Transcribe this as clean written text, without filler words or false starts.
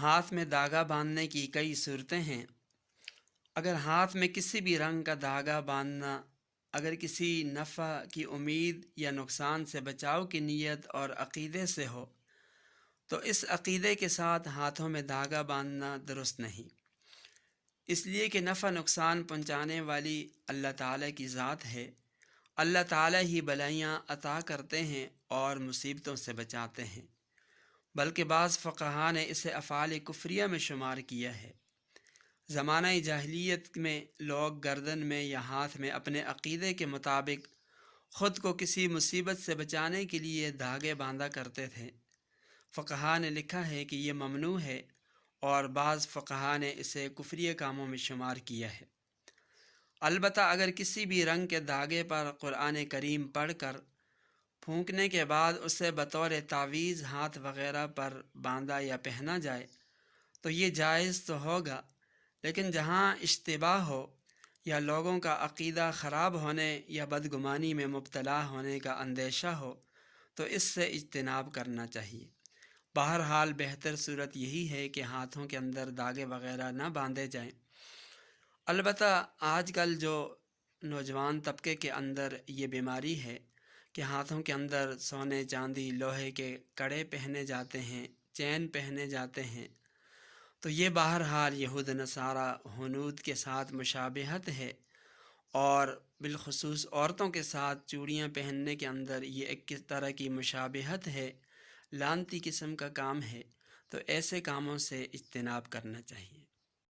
ہاتھ میں دھاگا باندھنے کی کئی صورتیں ہیں۔ اگر ہاتھ میں کسی بھی رنگ کا دھاگا باندھنا اگر کسی نفع کی امید یا نقصان سے بچاؤ کی نیت اور عقیدے سے ہو تو اس عقیدے کے ساتھ ہاتھوں میں دھاگا باندھنا درست نہیں، اس لیے کہ نفع نقصان پہنچانے والی اللہ تعالیٰ کی ذات ہے۔ اللہ تعالیٰ ہی بلائیاں عطا کرتے ہیں اور مصیبتوں سے بچاتے ہیں، بلکہ بعض فقہا نے اسے افعال کفریہ میں شمار کیا ہے۔ زمانہ جاہلیت میں لوگ گردن میں یا ہاتھ میں اپنے عقیدے کے مطابق خود کو کسی مصیبت سے بچانے کے لیے دھاگے باندھا کرتے تھے۔ فقہا نے لکھا ہے کہ یہ ممنوع ہے، اور بعض فقہا نے اسے کفریہ کاموں میں شمار کیا ہے۔ البتہ اگر کسی بھی رنگ کے دھاگے پر قرآن کریم پڑھ کر پھونکنے کے بعد اسے بطور تعویذ ہاتھ وغیرہ پر باندھا یا پہنا جائے تو یہ جائز تو ہوگا، لیکن جہاں اشتباہ ہو یا لوگوں کا عقیدہ خراب ہونے یا بدگمانی میں مبتلا ہونے کا اندیشہ ہو تو اس سے اجتناب کرنا چاہیے۔ بہرحال بہتر صورت یہی ہے کہ ہاتھوں کے اندر دھاگے وغیرہ نہ باندھے جائیں۔ البتہ آج کل جو نوجوان طبقے کے اندر یہ بیماری ہے کہ ہاتھوں کے اندر سونے چاندی لوہے کے کڑے پہنے جاتے ہیں، چین پہنے جاتے ہیں، تو یہ بہرحال یہود نصارہ ہنود کے ساتھ مشابہت ہے، اور بالخصوص عورتوں کے ساتھ چوڑیاں پہننے کے اندر یہ ایک طرح کی مشابہت ہے، لعنتی قسم کا کام ہے، تو ایسے کاموں سے اجتناب کرنا چاہیے۔